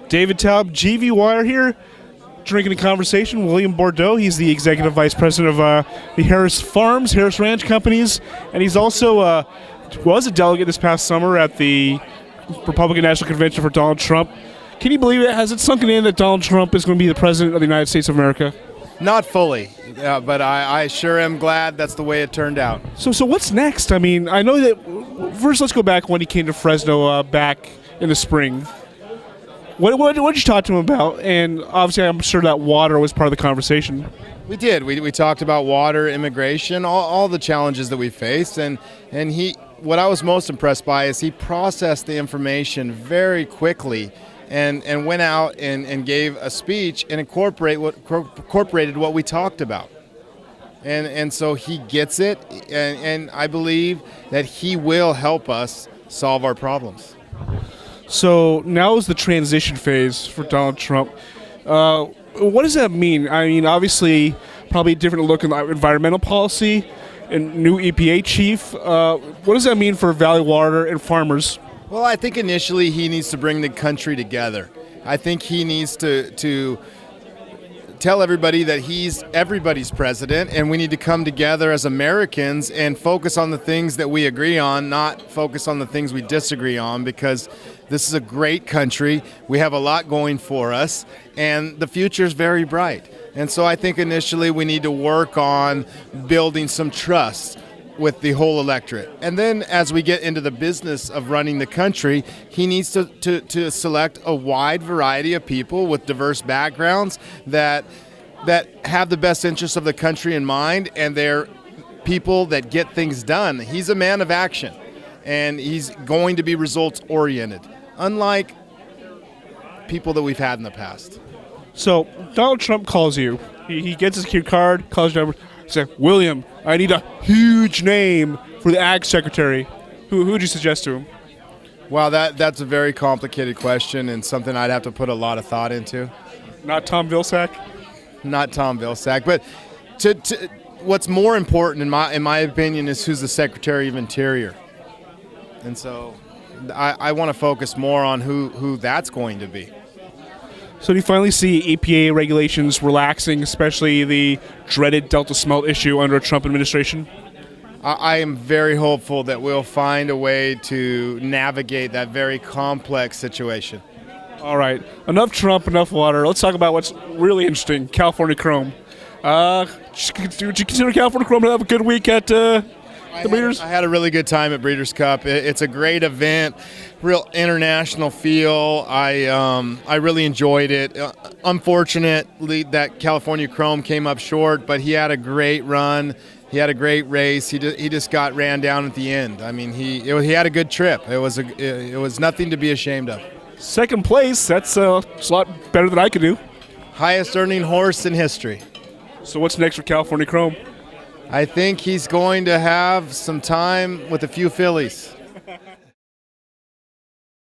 David Taub, GV Wire here, drinking a conversation. William Bourdeau, he's the executive vice president of the Harris Farms, Harris Ranch Companies, and he's also was a delegate this past summer at the Republican National Convention for Donald Trump. Can you believe it? Has it sunken in that Donald Trump is going to be the president of the United States of America? Not fully, but I sure am glad that's the way it turned out. So what's next? I mean, I know that, first let's go back when he came to Fresno back in the spring. What did you talk to him about? And obviously I'm sure that water was part of the conversation. We did. We talked about water, immigration, all the challenges that we faced, and what I was most impressed by is he processed the information very quickly and went out and gave a speech and incorporated what we talked about. And so he gets it, and I believe that he will help us solve our problems. So now is the transition phase for Donald Trump. What does that mean? I mean, obviously, probably a different look at environmental policy and new EPA chief. What does that mean for Valley Water and farmers? Well, I think initially he needs to bring the country together. I think he needs to tell everybody that he's everybody's president, and we need to come together as Americans and focus on the things that we agree on, not focus on the things we disagree on, because this is a great country. We have a lot going for us, and the future is very bright. And so I think initially we need to work on building some trust with the whole electorate. And then as we get into the business of running the country, he needs to select a wide variety of people with diverse backgrounds that have the best interests of the country in mind, and they're people that get things done. He's a man of action, and he's going to be results oriented, unlike people that we've had in the past. So Donald Trump calls you. He gets his cue card, calls you over, says, William, I need a huge name for the Ag Secretary. Who would you suggest to him? Wow, that's a very complicated question and something I'd have to put a lot of thought into. Not Tom Vilsack? Not Tom Vilsack, but what's more important in my opinion is who's the Secretary of Interior. And so I want to focus more on who that's going to be. So do you finally see EPA regulations relaxing, especially the dreaded Delta smelt issue under a Trump administration? I am very hopeful that we'll find a way to navigate that very complex situation. All right. Enough Trump, enough water. Let's talk about what's really interesting, California Chrome. Would you consider California Chrome to have a good week at the Breeders'? I had a really good time at Breeders' Cup. It's a great event, real international feel. I really enjoyed it. Unfortunately, that California Chrome came up short, but he had a great run. He had a great race. He just got ran down at the end. I mean, he had a good trip. It was nothing to be ashamed of. Second place. That's a lot better than I could do. Highest earning horse in history. So what's next for California Chrome? I think he's going to have some time with a few fillies.